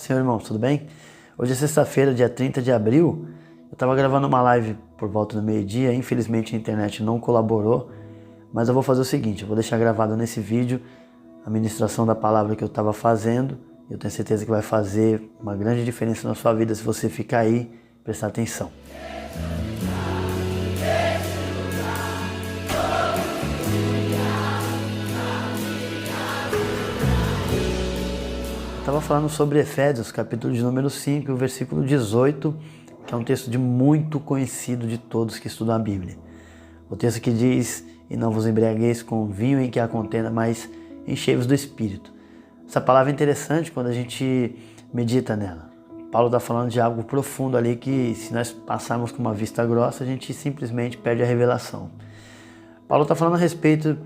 Senhor irmão, tudo bem? Hoje é sexta-feira, dia 30 de abril. Eu estava gravando uma live por volta do meio-dia. Infelizmente a internet não colaborou, mas eu vou fazer o seguinte, eu vou deixar gravado nesse vídeo a ministração da palavra que eu estava fazendo. Eu tenho certeza que vai fazer uma grande diferença na sua vida se você ficar aí e prestar atenção. Estava falando sobre Efésios, capítulo de número 5, o versículo 18, que é um texto muito conhecido de todos que estudam a Bíblia. O texto que diz: "E não vos embriagueis com vinho em que há contenda, mas enchei-vos do Espírito." Essa palavra é interessante quando a gente medita nela. Paulo está falando de algo profundo ali que, se nós passarmos com uma vista grossa, a gente simplesmente perde a revelação. Paulo está falando a respeito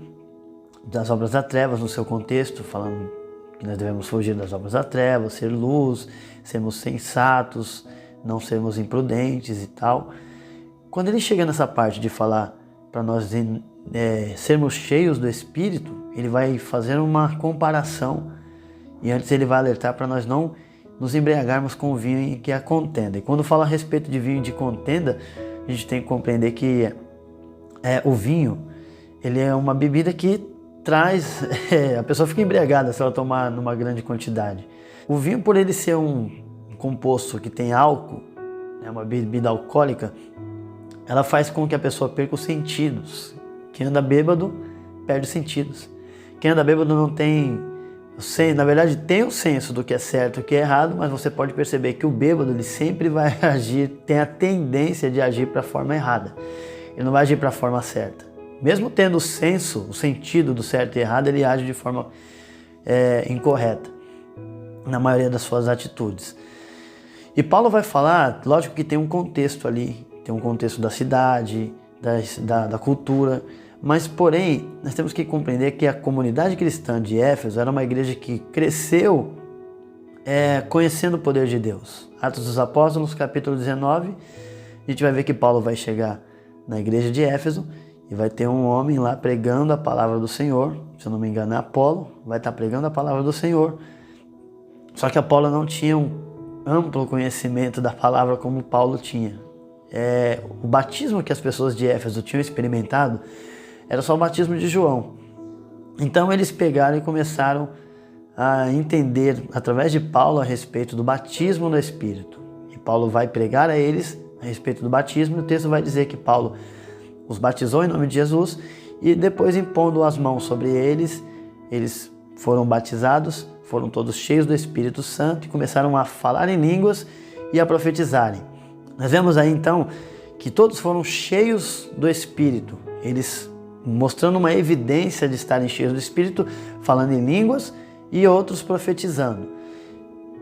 das obras das trevas no seu contexto, falando que nós devemos fugir das obras da treva, ser luz, sermos sensatos, não sermos imprudentes e tal. Quando ele chega nessa parte de falar para nós sermos cheios do Espírito, ele vai fazer uma comparação e antes ele vai alertar para nós não nos embriagarmos com o vinho em que há contenda. E quando fala a respeito de vinho de contenda, a gente tem que compreender que o vinho ele é uma bebida que traz, a pessoa fica embriagada se ela tomar numa grande quantidade. O vinho, por ele ser um composto que tem álcool, é uma bebida alcoólica, ela faz com que a pessoa perca os sentidos. Quem anda bêbado perde os sentidos. Quem anda bêbado não tem, na verdade tem o senso do que é certo e o que é errado, mas você pode perceber que o bêbado ele sempre vai agir, tem a tendência de agir para a forma errada. Ele não vai agir para a forma certa. Mesmo tendo o senso, o sentido do certo e errado, ele age de forma incorreta na maioria das suas atitudes. E Paulo vai falar, lógico que tem um contexto ali, tem um contexto da cidade, da cultura, mas porém nós temos que compreender que a comunidade cristã de Éfeso era uma igreja que cresceu conhecendo o poder de Deus. Atos dos Apóstolos, capítulo 19, a gente vai ver que Paulo vai chegar na igreja de Éfeso e vai ter um homem lá pregando a palavra do Senhor, se eu não me engano é Apolo, vai estar pregando a palavra do Senhor. Só que Apolo não tinha um amplo conhecimento da palavra como Paulo tinha. O batismo que as pessoas de Éfeso tinham experimentado era só o batismo de João. Então eles pegaram e começaram a entender através de Paulo a respeito do batismo no Espírito. E Paulo vai pregar a eles a respeito do batismo, e o texto vai dizer que Paulo os batizou em nome de Jesus e depois, impondo as mãos sobre eles, eles foram batizados, foram todos cheios do Espírito Santo e começaram a falar em línguas e a profetizarem. Nós vemos aí então que todos foram cheios do Espírito, eles mostrando uma evidência de estarem cheios do Espírito, falando em línguas e outros profetizando.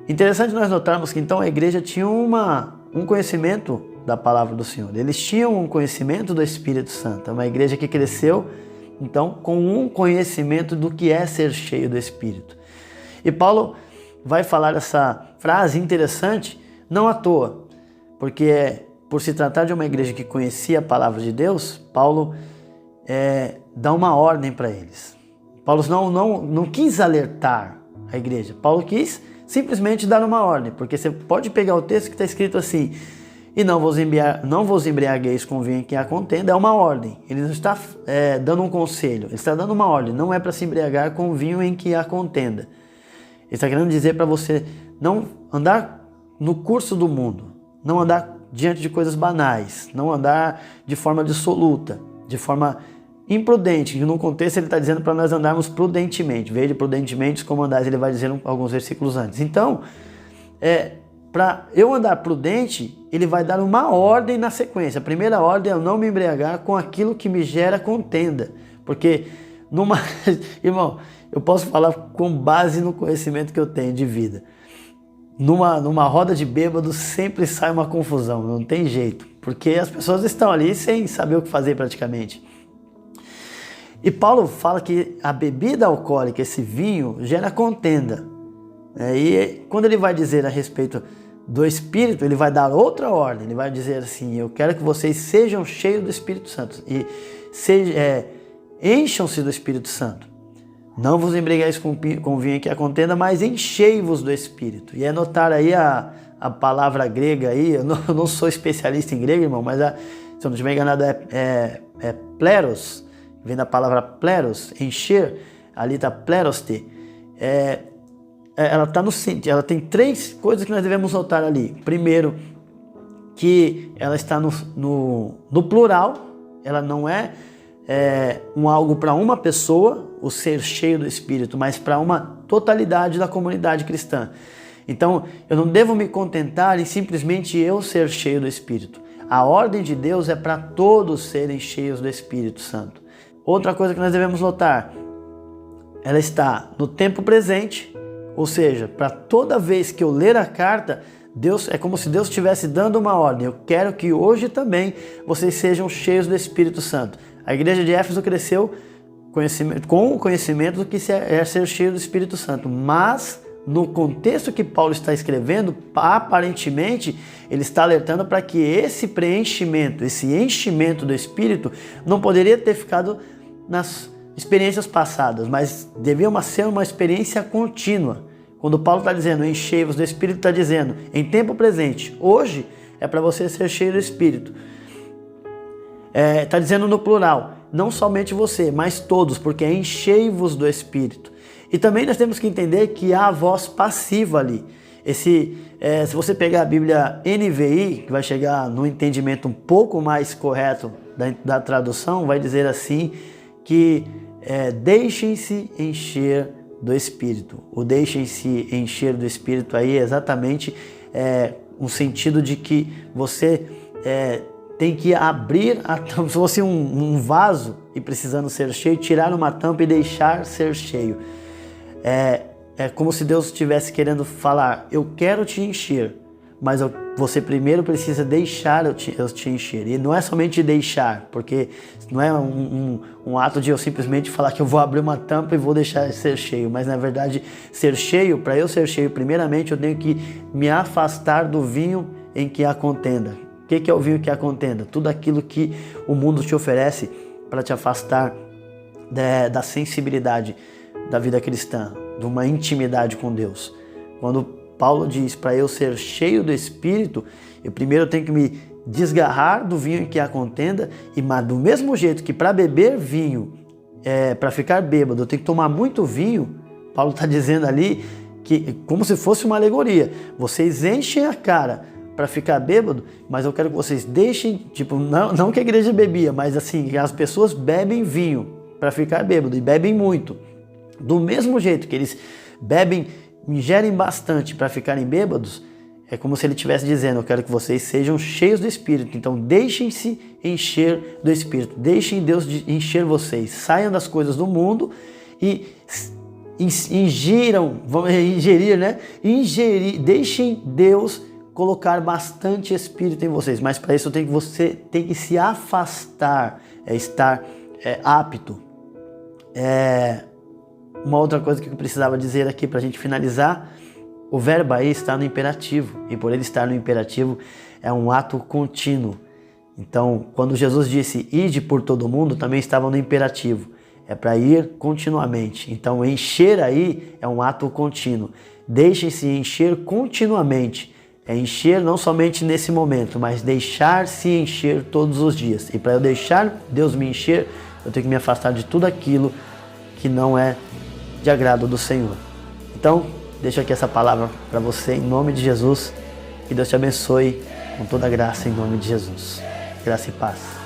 Interessante nós notarmos que então a igreja tinha um conhecimento da palavra do Senhor. Eles tinham um conhecimento do Espírito Santo. É uma igreja que cresceu, então, com um conhecimento do que é ser cheio do Espírito. E Paulo vai falar essa frase interessante, não à toa, porque por se tratar de uma igreja que conhecia a palavra de Deus, Paulo dá uma ordem para eles. Paulo não quis alertar a igreja. Paulo quis simplesmente dar uma ordem, porque você pode pegar o texto que está escrito assim: "E não vos embriagueis com vinho em que há contenda", é uma ordem. Ele não está dando um conselho, ele está dando uma ordem. Não é para se embriagar com vinho em que há contenda. Ele está querendo dizer para você não andar no curso do mundo, não andar diante de coisas banais, não andar de forma dissoluta, de forma imprudente. E no contexto ele está dizendo para nós andarmos prudentemente. Vede prudentemente como andais, ele vai dizer alguns versículos antes. Então, para eu andar prudente, ele vai dar uma ordem na sequência. A primeira ordem é eu não me embriagar com aquilo que me gera contenda. Porque, irmão, eu posso falar com base no conhecimento que eu tenho de vida. Numa roda de bêbados sempre sai uma confusão, não tem jeito. Porque as pessoas estão ali sem saber o que fazer praticamente. E Paulo fala que a bebida alcoólica, esse vinho, gera contenda. E quando ele vai dizer a respeito do Espírito, ele vai dar outra ordem. Ele vai dizer assim: eu quero que vocês sejam cheios do Espírito Santo e encham-se do Espírito Santo. Não vos embriagueis com vinho em que há contenda, mas enchei-vos do Espírito. E é notar aí a palavra grega aí, eu não sou especialista em grego, irmão, mas se eu não estiver enganado é pleros, vem da palavra pleros, encher, ali está pleroste. Ela está no sentido, ela tem três coisas que nós devemos notar ali. Primeiro, que ela está no plural, ela não é algo para uma pessoa, o ser cheio do Espírito, mas para uma totalidade da comunidade cristã. Então, eu não devo me contentar em simplesmente eu ser cheio do Espírito. A ordem de Deus é para todos serem cheios do Espírito Santo. Outra coisa que nós devemos notar, ela está no tempo presente, ou seja, para toda vez que eu ler a carta, Deus, é como se Deus estivesse dando uma ordem. Eu quero que hoje também vocês sejam cheios do Espírito Santo. A igreja de Éfeso cresceu com o conhecimento do que é ser cheio do Espírito Santo. Mas, no contexto que Paulo está escrevendo, aparentemente, ele está alertando para que esse preenchimento, esse enchimento do Espírito, não poderia ter ficado nas experiências passadas, mas devia ser uma experiência contínua. Quando Paulo está dizendo enchei-vos do Espírito, está dizendo em tempo presente. Hoje é para você ser cheio do Espírito. Está dizendo no plural, não somente você, mas todos, porque é enchei-vos do Espírito. E também nós temos que entender que há a voz passiva ali. Se você pegar a Bíblia NVI, que vai chegar no entendimento um pouco mais correto da tradução, vai dizer assim que deixem-se encher do Espírito. O deixem-se encher do Espírito aí é exatamente um sentido de que você tem que abrir a tampa, se fosse um vaso e precisando ser cheio, tirar uma tampa e deixar ser cheio. É como se Deus estivesse querendo falar, eu quero te encher, mas você primeiro precisa deixar eu te encher. E não é somente deixar, porque não é um ato de eu simplesmente falar que eu vou abrir uma tampa e vou deixar ser cheio, mas na verdade ser cheio, para eu ser cheio, primeiramente eu tenho que me afastar do vinho em que há contenda. O que é o vinho que há contenda? Tudo aquilo que o mundo te oferece para te afastar da sensibilidade da vida cristã, de uma intimidade com Deus. Quando Paulo diz para eu ser cheio do Espírito, eu primeiro tenho que me desgarrar do vinho em que há contenda, mas do mesmo jeito que para beber vinho, para ficar bêbado, eu tenho que tomar muito vinho. Paulo está dizendo ali que como se fosse uma alegoria. Vocês enchem a cara para ficar bêbado, mas eu quero que vocês deixem, tipo, não que a igreja bebia, mas assim, as pessoas bebem vinho para ficar bêbado e bebem muito. Do mesmo jeito que eles ingerem bastante para ficarem bêbados, é como se ele estivesse dizendo, eu quero que vocês sejam cheios do Espírito. Então deixem-se encher do Espírito, deixem Deus encher vocês, saiam das coisas do mundo e deixem Deus colocar bastante Espírito em vocês, mas para isso você tem que se afastar, estar apto. Uma outra coisa que eu precisava dizer aqui para a gente finalizar, o verbo aí está no imperativo, e por ele estar no imperativo é um ato contínuo. Então, quando Jesus disse ide por todo mundo, também estava no imperativo, é para ir continuamente. Então, encher aí é um ato contínuo. Deixem-se encher continuamente. É encher não somente nesse momento, mas deixar-se encher todos os dias. E para eu deixar Deus me encher, eu tenho que me afastar de tudo aquilo que não é de agrado do Senhor. Então, deixo aqui essa palavra para você em nome de Jesus. Que Deus te abençoe com toda a graça em nome de Jesus. Graça e paz.